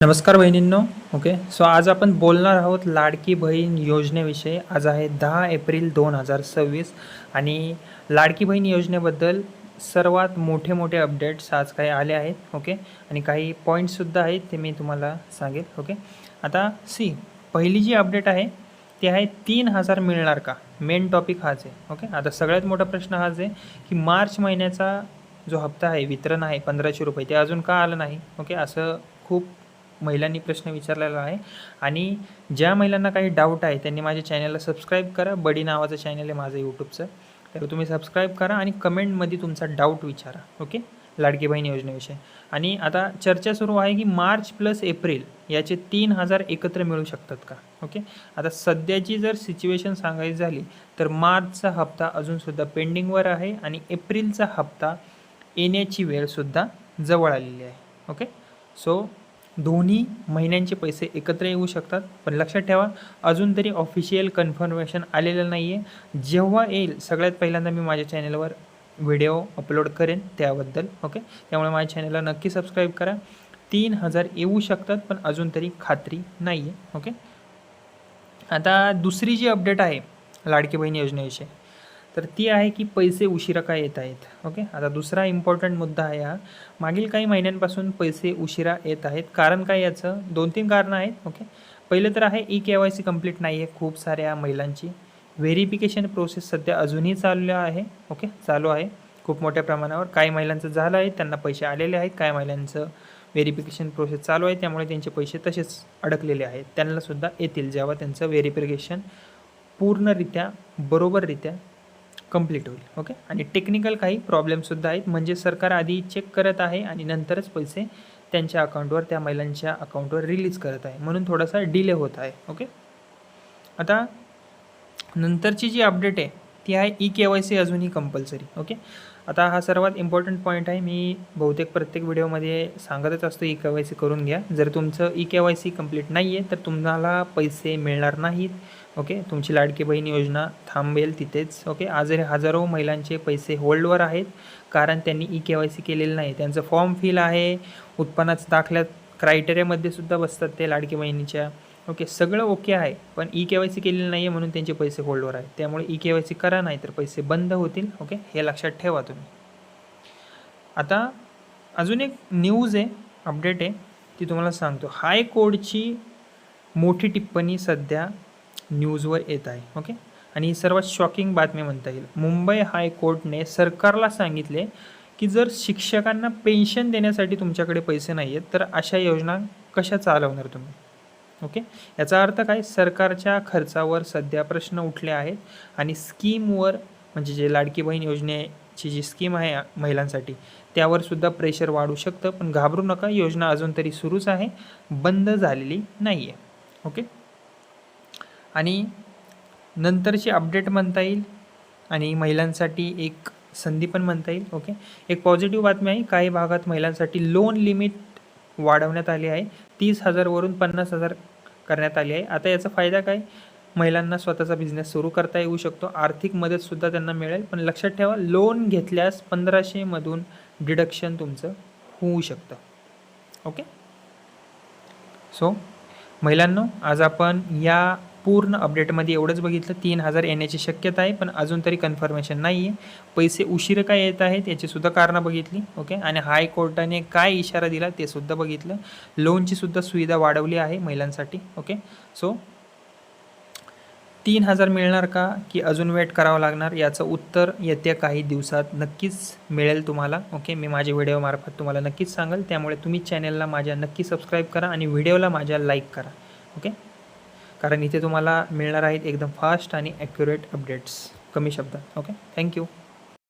नमस्कार बहिणींनो. Okay, so आज आपण बोलणार आहोत लाडकी बहीण योजनेविषयी. आज आहे 10 एप्रिल 2026 आणि लाडकी बहीण योजनेबद्दल सर्वात मोठे अपडेट्स आज काही आले आहेत. ओके, आणि काही पॉईंट्ससुद्धा आहेत ते मी तुम्हाला सांगेल. ओके, आता पहिली जी अपडेट आहे ती आहे 3,000 मिळणार का. मेन टॉपिक हाच आहे. ओके, आता सगळ्यात मोठा प्रश्न हाच आहे की मार्च महिन्याचा जो हप्ता आहे, वितरण आहे 1,500 रुपये, ते अजून का आलं नाही. ओके, असं खूप महिलांनी प्रश्न विचारलेला आहे. आणि ज्या महिलांना काही डाऊट आहे त्यांनी माझ्या चॅनलला सबस्क्राईब करा. बडी नावाचं चॅनल आहे माझं यूट्यूबचं, तर तुम्ही सबस्क्राईब करा आणि कमेंटमध्ये तुमचा डाऊट विचारा. ओके, लाडकी बहीण योजनेविषयी. आणि आता चर्चा सुरू आहे की मार्च प्लस एप्रिल याचे 3,000 एकत्र मिळू शकतात का. ओके, आता सध्याची जर सिच्युएशन सांगायची झाली तर मार्चचा हप्ता अजूनसुद्धा पेंडिंगवर आहे आणि एप्रिलचा हप्ता येण्याची वेळसुद्धा जवळ आलेली आहे. ओके, सो दोन्ही महिन्यांचे पैसे एकत्र येऊ शकतात. पण लक्षात ठेवा, अजून तरी ऑफिशियल कन्फर्मेशन आलेलं नाही आहे. जेव्हा येईल सगळ्यात पहिल्यांदा मी माझ्या चॅनलवर व्हिडिओ अपलोड करेन त्याबद्दल. ओके, त्यामुळे माझ्या चॅनलला नक्की सबस्क्राईब करा. 3,000 येऊ शकतात पण अजून तरी खात्री नाही आहे. ओके, आता दुसरी जी अपडेट आहे लाडकी बहीण योजनेविषयी तर ती आहे की पैसे उशिरा का येत आहेत. ओके, आता दुसरा इम्पॉर्टंट मुद्दा आहे हा. मागील काही महिन्यांपासून पैसे उशिरा येत आहेत. कारण काय याचं 2-3 कारणं आहेत. ओके, पहिलं तर आहे KYC कंप्लीट नाही आहे खूप साऱ्या महिलांची. व्हेरिफिकेशन प्रोसेस सध्या अजूनही चालू आहे. ओके, चालू आहे खूप मोठ्या प्रमाणावर. काही महिलांचं झालं आहे, त्यांना पैसे आलेले आहेत. काही महिलांचं व्हेरिफिकेशन प्रोसेस चालू आहे, त्यामुळे त्यांचे पैसे तसेच अडकलेले आहेत. त्यांनासुद्धा येतील जेव्हा त्यांचं व्हेरिफिकेशन पूर्णरित्या बरोबररित्या कंप्लीट होईल. ओके, आणि टेक्निकल काही प्रॉब्लेमसुद्धा आहेत. म्हणजे सरकार आधी चेक करत आहे आणि नंतरच पैसे त्यांच्या अकाउंटवर, त्या महिलांच्या अकाउंटवर रिलीज करत आहे, म्हणून थोडासा डिले होत आहे. ओके, आता नंतरची जी अपडेट आहे ती आहे KYC अजूनही कंपल्सरी. ओके, आता हा सर्वात इम्पॉर्टंट पॉईंट आहे. मी बहुतेक प्रत्येक व्हिडिओमध्ये सांगतच असतो KYC करून घ्या. जर तुमचं KYC कंप्लीट नाही आहे तर तुम्हाला पैसे मिळणार नाहीत. ओके, तुमची लाडकी बहीण योजना थांबेल तिथेच. ओके, आजही हजारो महिलांचे पैसे होल्डवर आहेत कारण त्यांनी KYC केलेलं नाही. त्यांचं फॉर्म फिल आहे, उत्पन्नाचं दाखल्यात क्रायटेरियामध्ये सुद्धा बसतात ते लाडकी बहिणीच्या. ओके, सगळं ओके आहे पण KYC केलेलं नाही आहे म्हणून त्यांचे पैसे होल्डवर आहेत. त्यामुळे KYC करा, नाही तर पैसे बंद होतील. ओके, हे लक्षात ठेवा तुम्ही. आता अजून एक न्यूज आहे, अपडेट आहे, ती तुम्हाला सांगतो. हायकोर्टची मोठी टिप्पणी सध्या न्यूजवर येत आहे. ओके, आणि ही सर्वात शॉकिंग बातमी म्हणता येईल. मुंबई हायकोर्टने सरकारला सांगितले की जर शिक्षकांना पेन्शन देण्यासाठी तुमच्याकडे पैसे नाही आहेत तर अशा योजना कशा चालवणार तुम्ही. ओके, याचा अर्थ काय, सरकारच्या खर्चावर सध्या प्रश्न उठले आहेत आणि स्कीमवर, म्हणजे जे लाडकी बहीण योजनेची जी स्कीम आहे महिलांसाठी, त्यावर सुद्धा प्रेशर वाढू शकतं. पण घाबरू नका, योजना अजून तरी सुरूच आहे, बंद झालेली नाही आहे. ओके, आणि नंतरची अपडेट म्हणता येईल आणि महिलांसाठी एक संधी पण म्हणता येईल. ओके, एक पॉझिटिव्ह बातमी आहे. काही भागात महिलांसाठी लोन लिमिट वाढवण्यात आली आहे. 30,000 वरून 50,000 करण्यात आली आहे. आता याचा फायदा काय, महिलांना स्वतःचा बिझनेस सुरू करता येऊ शकतो. आर्थिक मदतसुद्धा त्यांना मिळेल. पण लक्षात ठेवा, लोन घेतल्यास 1,500 मधून डिडक्शन तुमचं होऊ शकतं. ओके, सो महिलांनो, आज आपण या पूर्ण अपडेटमध्ये एवढंच बघितलं. 3,000 येण्याची शक्यता आहे पण अजून तरी कन्फर्मेशन नाही आहे. पैसे उशीर काय येत आहेत याचीसुद्धा कारणं बघितली. ओके, आणि हायकोर्टाने काय इशारा दिला ते सुद्धा बघितलं. लोनची सुद्धा सुविधा वाढवली आहे महिलांसाठी. ओके, सो 3,000 मिळणार का की अजून वेट करावं लागणार, याचं उत्तर येत्या काही दिवसात नक्कीच मिळेल तुम्हाला. ओके, मी माझ्या व्हिडिओमार्फत तुम्हाला नक्कीच सांगेल. त्यामुळे तुम्ही चॅनलला माझ्या नक्की सबस्क्राईब करा आणि व्हिडिओला माझ्या लाईक करा. ओके, कारण इथे तुम्हाला मिळणार आहेत एकदम फास्ट आणि ॲक्युरेट अपडेट्स कमी शब्दात. Okay, thank you.